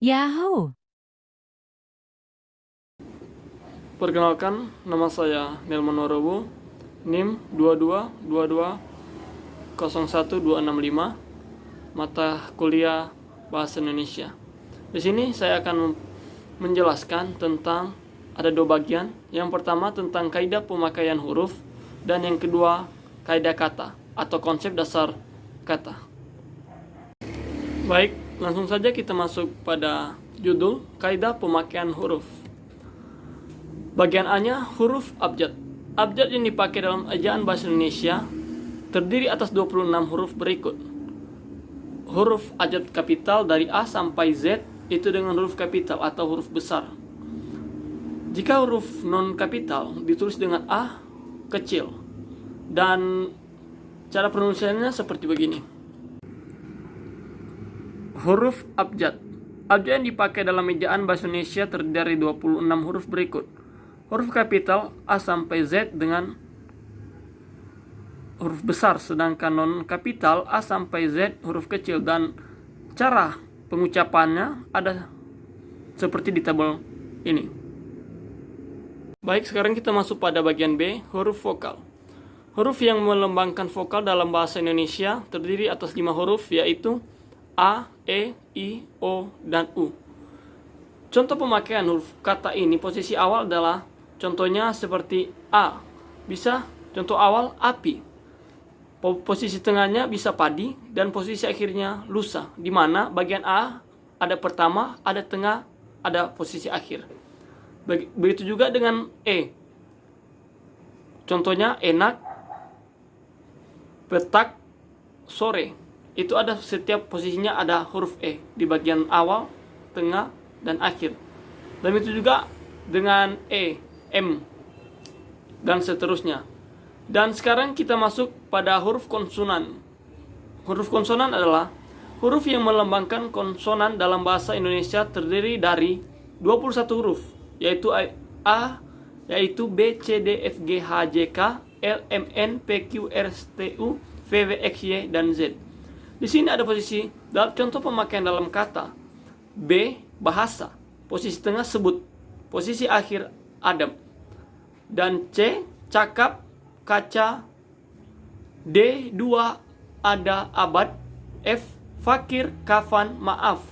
Yahoo! Perkenalkan, nama saya Nelman Warowo, NIM 222201265, mata kuliah Bahasa Indonesia. Di sini saya akan menjelaskan tentang ada dua bagian. Yang pertama tentang kaidah pemakaian huruf, dan yang kedua kaidah kata atau konsep dasar kata. Baik, langsung saja kita masuk pada judul kaidah pemakaian huruf. Bagian A-nya huruf abjad. Abjad yang dipakai dalam ejaan bahasa Indonesia terdiri atas 26 huruf berikut. Huruf abjad kapital dari A sampai Z itu dengan huruf kapital atau huruf besar. Jika huruf non kapital ditulis dengan A kecil. Dan cara penulisannya seperti begini. Huruf abjad. Abjad yang dipakai dalam ejaan bahasa Indonesia terdiri dari 26 huruf berikut. Huruf kapital A sampai Z dengan huruf besar, sedangkan non kapital A sampai Z huruf kecil, dan cara pengucapannya ada seperti di tabel ini. Baik, sekarang kita masuk pada bagian B, huruf vokal. Huruf yang melambangkan vokal dalam bahasa Indonesia terdiri atas 5 huruf, yaitu A, E, I, O, dan U. Contoh pemakaian huruf kata ini, posisi awal adalah contohnya seperti A. Bisa contoh awal api. Posisi tengahnya bisa padi, dan posisi akhirnya lusa, di mana bagian A ada pertama, ada tengah, ada posisi akhir. Begitu juga dengan E. Contohnya enak, petak, sore. Itu ada setiap posisinya ada huruf E di bagian awal, tengah, dan akhir. Dan itu juga dengan E, M, dan seterusnya. Dan sekarang kita masuk pada huruf konsonan. Huruf konsonan adalah huruf yang melambangkan konsonan dalam bahasa Indonesia terdiri dari 21 huruf, yaitu A, yaitu B, C, D, F, G, H, J, K, L, M, N, P, Q, R, S, T, U, V, W, X, Y, dan Z. Di sini ada posisi dalam contoh pemakaian dalam kata. B, bahasa. Posisi tengah sebut. Posisi akhir adem. Dan C, cakap, kaca. D, dua, ada, abad. F, fakir, kafan, maaf.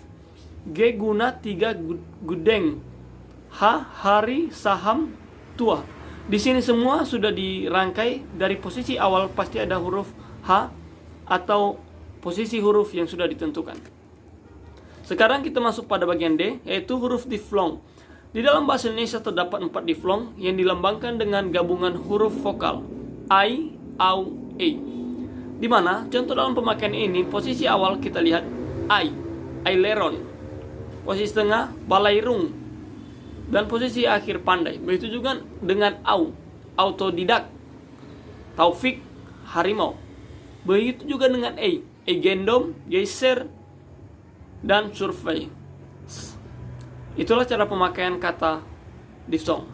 G, guna, tiga, gudeng. H, hari, saham, tua. Di sini semua sudah dirangkai. Dari posisi awal pasti ada huruf H atau posisi huruf yang sudah ditentukan. Sekarang kita masuk pada bagian D, yaitu huruf diflong. Di dalam bahasa Indonesia terdapat 4 diflong yang dilambangkan dengan gabungan huruf vokal I, AU, E. Di mana contoh dalam pemakaian ini, posisi awal kita lihat I, aileron. Posisi tengah balairung. Dan posisi akhir pandai. Begitu juga dengan AU, autodidak. Taufik, harimau. Begitu juga dengan E, gendom, geser, dan survei. Itulah cara pemakaian kata diflong.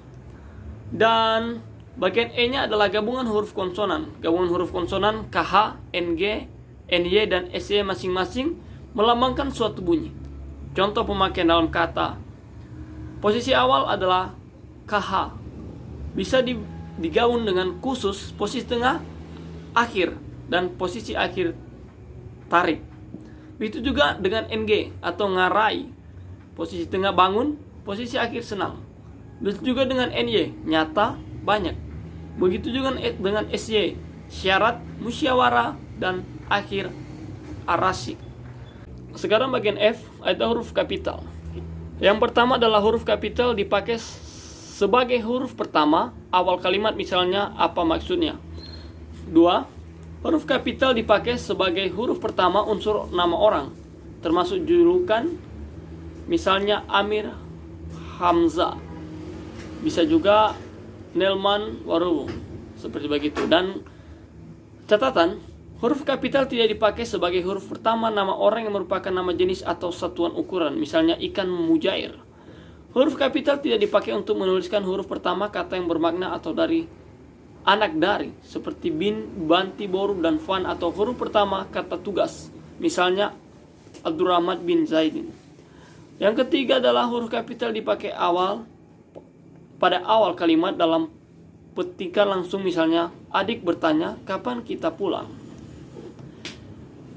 Dan bagian E-nya adalah gabungan huruf konsonan. Gabungan huruf konsonan KH, NG, NY, dan SY masing-masing melambangkan suatu bunyi. Contoh pemakaian dalam kata. Posisi awal adalah KH. Bisa digabung dengan khusus, posisi tengah, akhir, dan posisi akhir tarik. Begitu juga dengan NG atau ngarai. Posisi tengah bangun, posisi akhir senang. Begitu juga dengan NY, nyata, banyak. Begitu juga dengan SY, syarat, musyawarah, dan akhir arasik. Sekarang bagian F, ada huruf kapital. Yang pertama adalah huruf kapital dipakai sebagai huruf pertama awal kalimat, misalnya apa maksudnya. 2. Huruf kapital dipakai sebagai huruf pertama unsur nama orang, termasuk julukan, misalnya Amir Hamzah. Bisa juga Nelman Warowo, seperti begitu. Dan catatan, huruf kapital tidak dipakai sebagai huruf pertama nama orang yang merupakan nama jenis atau satuan ukuran, misalnya ikan mujair. Huruf kapital tidak dipakai untuk menuliskan huruf pertama kata yang bermakna atau dari anak dari, seperti bin, banti, boru, dan fan, atau huruf pertama kata tugas, misalnya Abdurrahman bin Zaidin. Yang ketiga adalah huruf kapital dipakai pada awal kalimat dalam petikan langsung, misalnya adik bertanya kapan kita pulang.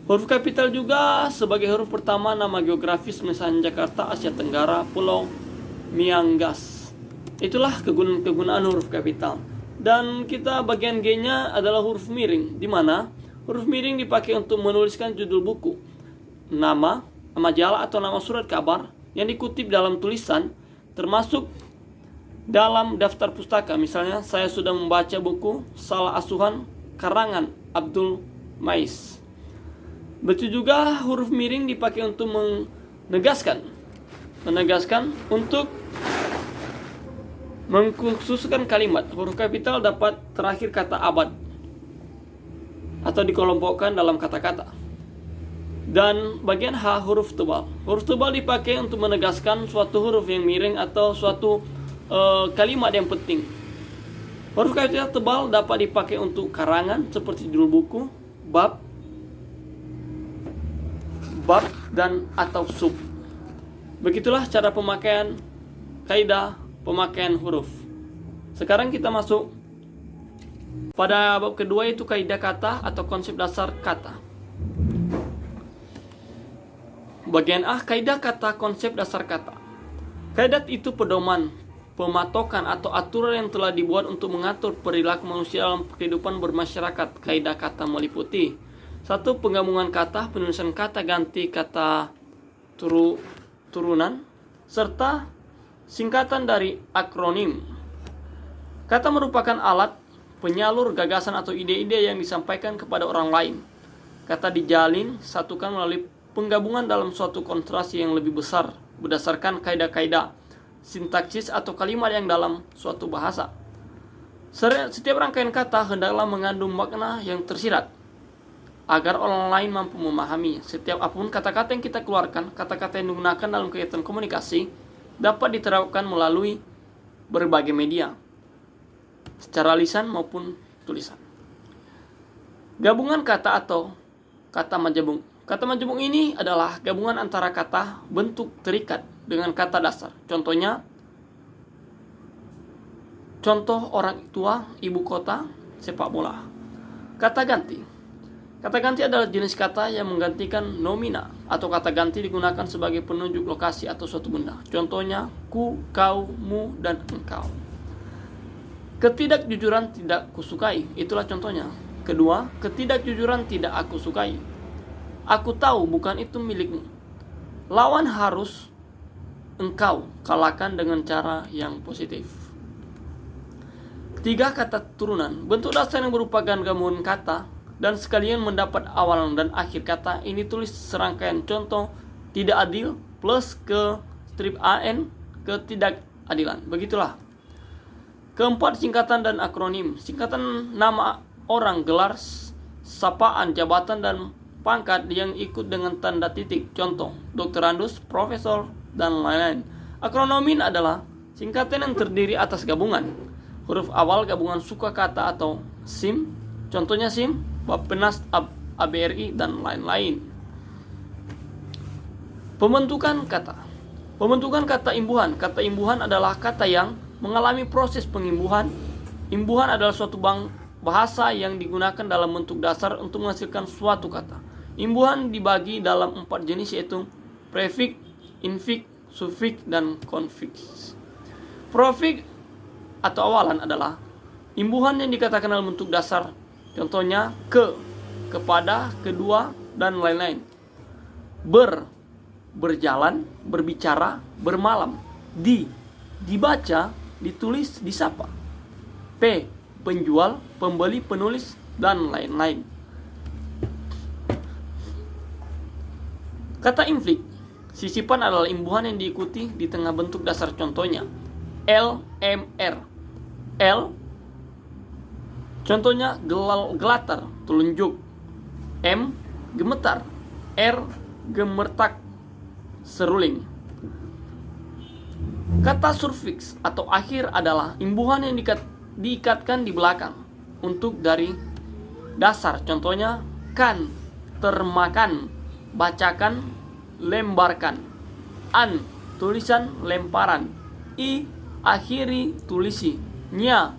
Huruf kapital juga sebagai huruf pertama nama geografis, misalnya Jakarta, Asia Tenggara, Pulau Miangas. Itulah kegunaan huruf kapital. Dan kita bagian G-nya adalah huruf miring, di mana huruf miring dipakai untuk menuliskan judul buku, nama majalah atau nama surat kabar yang dikutip dalam tulisan, termasuk dalam daftar pustaka. Misalnya, saya sudah membaca buku Salah Asuhan karangan Abdul Mais. Begitu juga huruf miring dipakai untuk menegaskan untuk mengkhususkan kalimat. Huruf kapital dapat terakhir kata abad atau dikelompokkan dalam kata-kata. Dan bagian H, huruf tebal. Huruf tebal dipakai untuk menegaskan suatu huruf yang miring atau suatu kalimat yang penting. Huruf kapital tebal dapat dipakai untuk karangan seperti judul buku, bab, dan atau sub. Begitulah cara kaidah pemakaian huruf. Sekarang kita masuk pada bab kedua, yaitu kaidah kata atau konsep dasar kata. Bagian A, kaidah kata, konsep dasar kata. Kaidah itu pedoman, pematokan atau aturan yang telah dibuat untuk mengatur perilaku manusia dalam kehidupan bermasyarakat. Kaidah kata meliputi 1. Penggabungan kata, penulisan kata ganti, kata turunan, serta singkatan dari akronim. Kata merupakan alat penyalur gagasan atau ide-ide yang disampaikan kepada orang lain. Kata dijalin satukan melalui penggabungan dalam suatu konsentrasi yang lebih besar berdasarkan kaidah-kaidah sintaksis atau kalimat yang dalam suatu bahasa. Setiap rangkaian kata hendaklah mengandung makna yang tersirat agar orang lain mampu memahami. Setiap apapun kata-kata yang kita keluarkan, kata-kata yang digunakan dalam kegiatan komunikasi dapat diterapkan melalui berbagai media, secara lisan maupun tulisan. Gabungan kata atau kata majemuk. Kata majemuk ini adalah gabungan antara kata bentuk terikat dengan kata dasar. Contoh orang tua, ibu kota, sepak bola. Kata ganti. Kata ganti adalah jenis kata yang menggantikan nomina atau kata ganti digunakan sebagai penunjuk lokasi atau suatu benda. Contohnya ku, kau, mu, dan engkau. Ketidakjujuran tidak kusukai. Itulah contohnya. Kedua, ketidakjujuran tidak aku sukai. Aku tahu bukan itu milikmu. Lawan harus engkau kalahkan dengan cara yang positif. 3. Kata turunan. Bentuk dasar yang berupa gabungan kata dan sekalian mendapat awal dan akhir kata. Ini tulis serangkaian contoh tidak adil plus ke strip an ketidakadilan. Begitulah. 4. Singkatan dan akronim. Singkatan nama orang, gelar, sapaan, jabatan, dan pangkat yang ikut dengan tanda titik. Contoh, doktorandus, profesor, dan lain-lain. Akronomin adalah singkatan yang terdiri atas gabungan huruf awal gabungan suka kata atau SIM. Contohnya SIM, Bappenas, ABRI, dan lain-lain. Pembentukan kata. Pembentukan kata imbuhan. Kata imbuhan adalah kata yang mengalami proses pengimbuhan. Imbuhan adalah suatu bahasa yang digunakan dalam bentuk dasar untuk menghasilkan suatu kata. Imbuhan dibagi dalam 4 jenis, yaitu prefix, infix, suffix, dan konfiks. Prefix atau awalan adalah imbuhan yang dikatakan dalam bentuk dasar. Contohnya ke, kepada, kedua, dan lain-lain. Berjalan, berbicara, bermalam. Dibaca, ditulis, disapa. Penjual, pembeli, penulis, dan lain-lain. Kata inflik. Sisipan adalah imbuhan yang diikuti di tengah bentuk dasar. Contohnya LMR. L, contohnya gelatar, telunjuk. M, gemetar. R, gemertak, seruling. Kata surfiks atau akhir adalah imbuhan yang diikatkan di belakang untuk dari dasar. Contohnya kan, termakan, bacakan, lembarkan. An, tulisan lemparan. I, akhiri tulisi. Nya,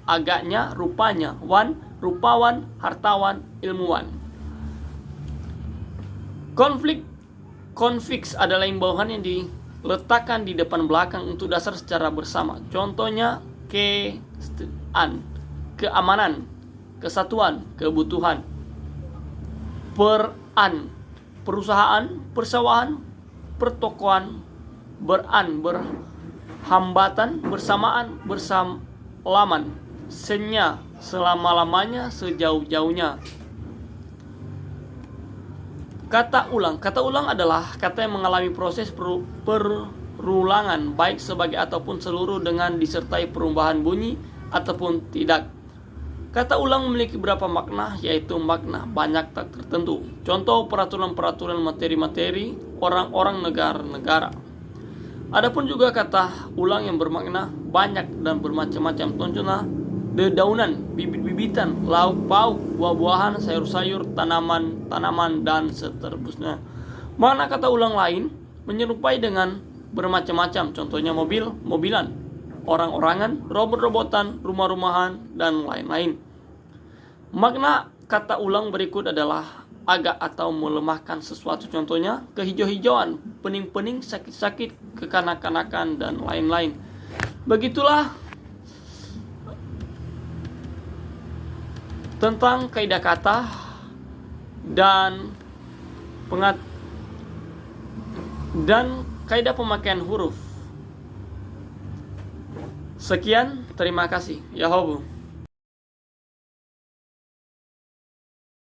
agaknya, rupanya. Wan, rupawan, hartawan, ilmuwan. Konfiks adalah imbauan yang diletakkan di depan belakang untuk dasar secara bersama. Contohnya keamanan, kesatuan, kebutuhan. Peran, perusahaan, persawahan, pertokoan. Berhambatan, bersamaan, bersalaman. Senya, selama-lamanya, sejauh-jauhnya. Kata ulang adalah kata yang mengalami proses perulangan, baik sebagai ataupun seluruh, dengan disertai perubahan bunyi ataupun tidak. Kata ulang memiliki beberapa makna, yaitu makna banyak tak tertentu. Contoh peraturan-peraturan materi-materi, orang-orang, negara-negara. Adapun juga kata ulang yang bermakna banyak dan bermacam-macam. Contohnya dedaunan, bibit-bibitan, lauk pauk, buah-buahan, sayur-sayur, tanaman, dan seterusnya. Makna kata ulang lain menyerupai dengan bermacam-macam. Contohnya mobilan, orang-orangan, robot-robotan, rumah-rumahan, dan lain-lain. Makna kata ulang berikut adalah agak atau melemahkan sesuatu. Contohnya kehijau-hijauan, pening-pening, sakit-sakit, kekanak-kanakan, dan lain-lain. Begitulah tentang kaidah kata dan kaidah pemakaian huruf. Sekian, terima kasih. Yahobu.